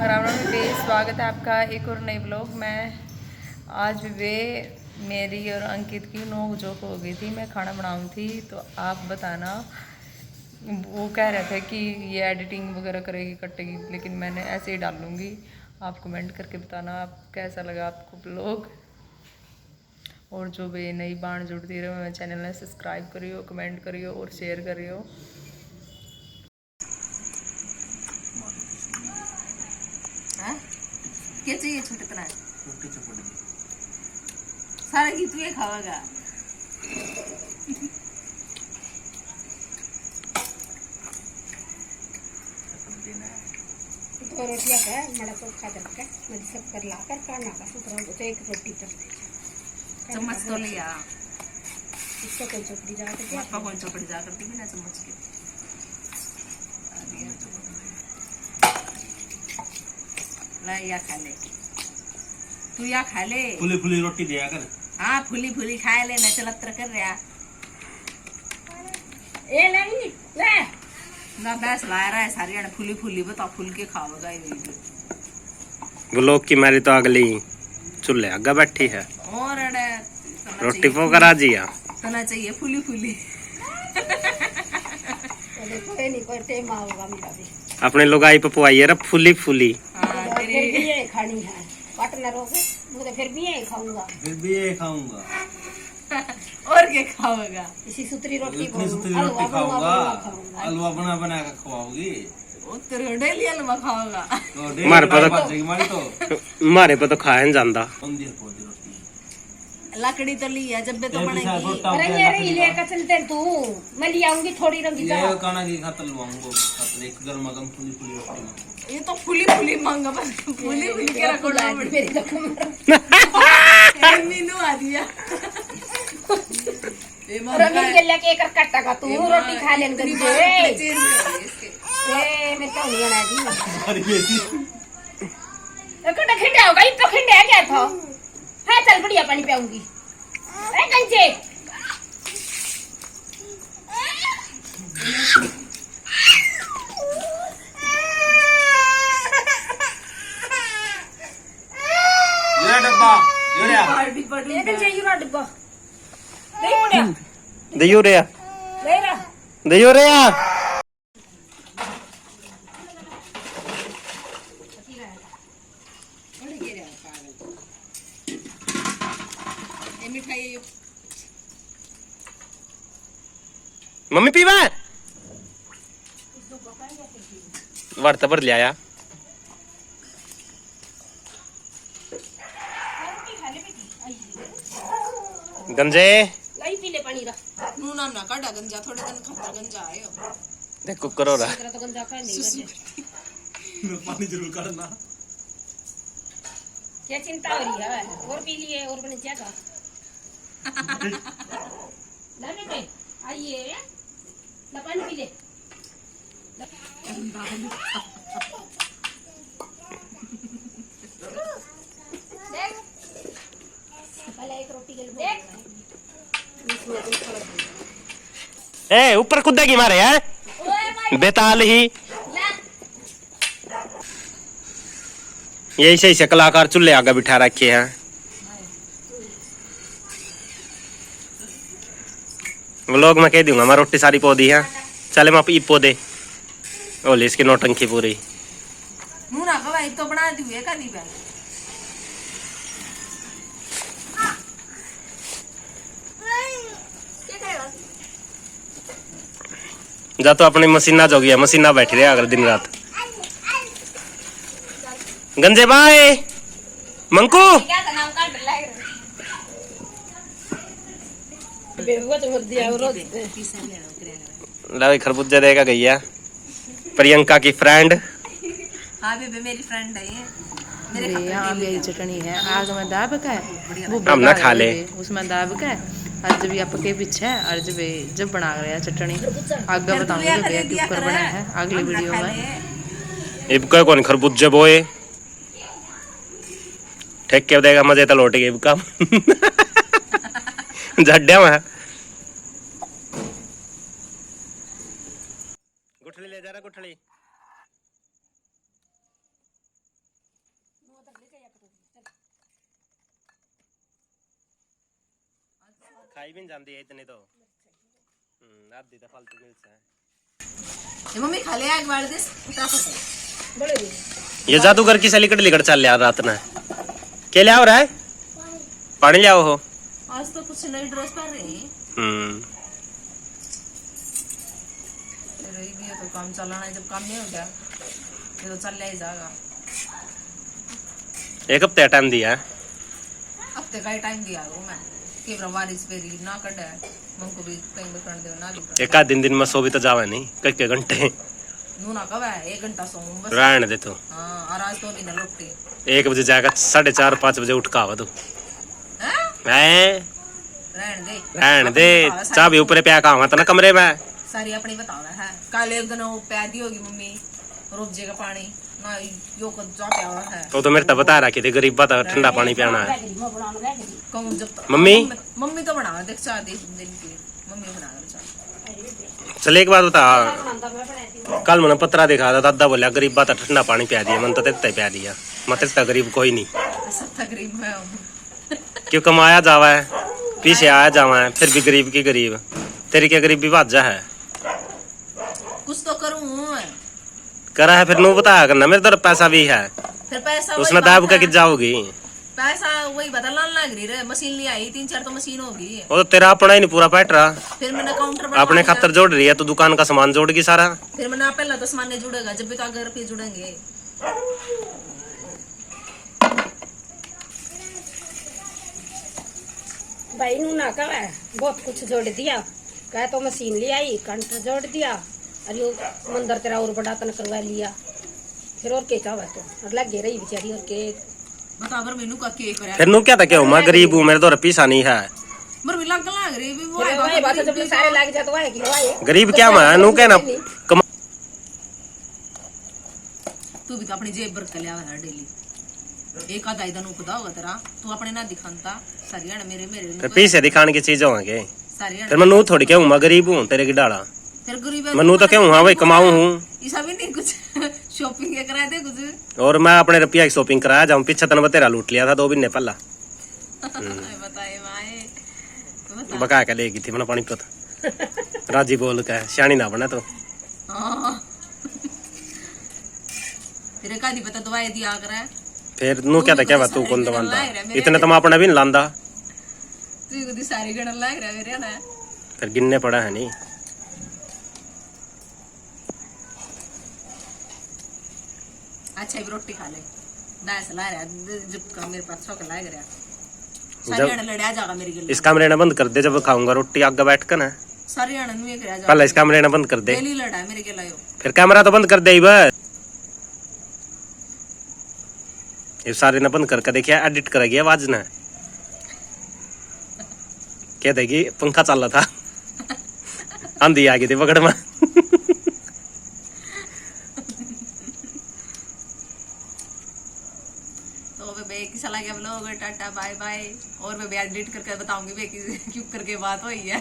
राम राम बे, स्वागत है आपका एक और नए ब्लॉग में। आज वे मेरी और अंकित की नोक झोंक हो गई थी। मैं खाना बनाऊँ थी तो आप बताना। वो कह रहे थे कि ये एडिटिंग वगैरह करेगी कटेगी, लेकिन मैंने ऐसे ही डालूँगी। आप कमेंट करके बताना आप कैसा लगा आपको ब्लॉग। और जो भी नई बाण जुड़ती रहे मेरे चैनल में सब्सक्राइब करियो, कमेंट करियो और शेयर करियो। क्या चाहिए छोटे तरह रोटी चपाती सारा घी तू ये खाएगा। दो रोटियां का बड़ा चोखा करके मैं सब कर लाकर खाना का सुतरा तो एक रोटी कर चम्मच तो लिया इसको कोई चोपड़ी जा करके आपका कौन चपड़ी जा करती बिना चम्मच के या खा ले तू या खा ले। फुली फुली रोटी दिया कर। हाँ फुली फुली खा ले न चलत्र कर रहा ए नहीं ले ना बैस ला रहा है सारी फुली फुली बता फुल के खाओगा ब्लॉक की मारी तो अगली चूल्हे आगे बैठी है और रोटी पोकर आ जिया तना चाहिए फुली फुली। देखो ये नहीं कोई टेम आऊंगा मेरा भी अपने लोग आई पपुआई है फुली फुली। फिर भी ये खानी है काटना रोके मुझे फिर भी ये खाऊंगा और क्या खाओगा इसी सुतरी रोटी रोटी खाऊंगा हलवा बना बना के खवाओगी डेली हलवा खाओगा। मारे पे तो खाया नहीं जाता। लकड़ी तो ली है जब तो बनेगी। अरे ये लेकर चलते तू मैं ले आऊंगी थोड़ी रंगी जा ये काना की खातर लवाऊंगा खातर एक गरमा गम फुली फुली रोटी ये तो फुली फुली मांगा बस फुली फुली के रखो मेरी तो कमर मीनू आ दिया रंगी के लेके एक कट्टा का तू रोटी खा लेन गंजे ए मैं तो नहीं आना दी कट्टा खिंडा होगा ये तो खिंडा क्या था। हाँ चल बढ़िया पानी पियाऊंगी ए कंचे ये डब्बा ये कंचे यूरा डिब्बा नहीं पड़िया दयो रे ले रहा दयो रे मम्मी पीवा वर्त पर ले आया गंजे लाई पी ले पानी रहा नू नाम ना काटा गंजा थोड़े दिन खतर गंजा आयो देखो करो रहा तेरा तो गंजा का नहीं पानी जरूर करना। क्या चिंता हो रही है और पी लिए और बने जाएगा ना बेटे आइए ना पानी पी ले देख पहले एक रोटी के लिए देख ए ऊपर कूदेगी मारे है बेताल ही यही सही से कलाकार चूल्हे आगे बिठा रखे हैं। व्लॉग में कह दूंगा मैं रोटी सारी पौधी है चले मैं ई पौधे ओले इसकी नौटंकी पूरी नू ना कवा तो बना दी है कदी पे जा तो अपनी मशीना जो गया मशीना बैठी रहे अगर दिन रात गंजे बाय मंकू क्या का नाम काट लाए बेहुआ तो मर दिया और ला खरबूजा देगा गैया प्रियंका की फ्रेंड। हाँ बेबे मेरी फ्रेंड है ये मेरे यहाँ भी यही चटनी है आग में दाब का है वो हम ना खा ले उसमें दाब का है और जब आप के पीछे और जब बना रहे हैं चटनी आगे बताऊंगी जब के ऊपर बनाया है अगली वीडियो में। इबका कौन खरबूजे बोए ठेक के देगा मजे तो लौट गए इबका झड्डे में गुठली ले जा रहा गुठली खाई भी नहीं जाती है इतने तो आधी तो फालतू मिलता है। ये मम्मी खा ले एक बार दिस बड़े दी ये जादूगर की सलीकट लेकर चल यार रात में क्या ले आओ रहा है पानी ले आओ हो आज तो कुछ नई ड्रेस पहन रही है रही भी है तो काम चलाना है जब काम नहीं हो गया ये तो चल ही जाएगा। एक हफ्ते टाइम दिया है हफ्ते का ही टाइम दिया वो मैं कि बारिश पे री ना कटे हमको भी कहीं भी कर दे ना भी एक आध दिन में सो भी तो जावा नहीं कई घंटे नू ना कब है 1 घंटा सोऊं बस रहने दे तो हां और आज तो नहीं ना लुटती 1 बजे जाएगा 4:30-5 बजे उठ का आवा तू हैं हैं रहने दे चाबी ऊपर पे आका हुआ था ना कमरे में सारी अपनी बताओ है कल एक दिन वो पैदी होगी मम्मी रोज का पानी ना यो को जा पे आवा है वो तो मेरे तो बता रहा कि थे गरीब बता ठंडा पानी पियाना है कहूं जब मम्मी मम्मी तो बना देख चाह दे दिन की मम्मी बना कर चाह चल एक बात बता कल मैंने पत्रा दिखा था दादा बोला गरीब बात ठंडा पानी पिया दिया मन तो तेता पिया दिया मैं तेता गरीब कोई नहीं सत्ता गरीब मैं हूं क्यों कमाया जावा है पीछे आया जावा है फिर भी गरीब की गरीब तेरी क्या गरीबी बाजा है कुछ तो करूं करा है फिर नू बताया करना मेरे तरफ पैसा भी है फिर पैसा उसने दाब का कि जाओगी पैसा वही बदलना लग रही रे मशीन ले आई 3-4 तो मशीन होगी वो तो तेरा अपना ही नहीं पूरा पैट रहा फिर मैंने काउंटर अपने खातर जोड़ रही है तो दुकान का सामान जोड़गी सारा फिर मैंने पहला तो सामान जुड़ेगा जब भी तो घर पे जुड़ेंगे भाई नू ना कहा बहुत कुछ जोड़ दिया कह तो मशीन ले आई काउंटर जोड़ दिया और यो मंदिर तेरा और बड़ा तन करवा लिया फिर और के चावा तो और लग गई रही बेचारी और के बताबर मेनू का के करे फिर नू क्या था क्यों मैं गरीब हूँ मेरे तो पैसा नहीं है मर भी लग रही भी वो वही बात जब सारे लग जाए तो है कि वाए गरीब क्या मैं नू कहना तू भी तो अपनी जेब भर के लिया है डेली एक आधा दिन उपदा होगा तेरा तू अपने ना दिखाता सारियां मेरे फिर पैसे दिखाने की चीज होंगे सारियां फिर मैं नू थोड़ी क्या हूँ मैं गरीब हूँ तेरे की डाला फिर गरीब मनु तो क्यों हाँ भाई कमाऊ हूँ ऐसा भी नहीं कुछ शॉपिंग के करा दे कुछ और मैं अपने रुपया की शॉपिंग कराया जाऊँ पीछे तन तेरा लूट लिया था 2 महीने पहला बताए माए बका के लेगी थी मैंने पानी पता राजी बोल के सियानी ना बना तो तेरे का नहीं पता दवाई दिया कर फिर नू क्या था क्या बात तू कौन दवांदा इतने तो मैं अपना भी नहीं लांदा तू को सारी गणन लग रहा मेरे ना फिर गिनने पड़ा है नहीं अच्छा भी रोटी खा ले दास ला रहा जब का मेरे पास छोक लाग रहा सारी गणन लड़ा जाएगा मेरी गल इस कमरे ने बंद कर दे जब खाऊंगा रोटी आगे बैठ कर ना सारी गणन में एक रह जा पहले इस कमरे ने बंद कर दे डेली लड़ा मेरे के लायो फिर कैमरा तो बंद कर दे बस ये सारे ने बंद करके देखिए एडिट करेगी आवाज ना क्या देगी पंखा चल रहा था आंधी आ गई थी पकड़ में तो बे कैसा लगा ब्लॉग टाटा बाय बाय और मैं एडिट करके बताऊंगी बे क्यों करके बात हुई है।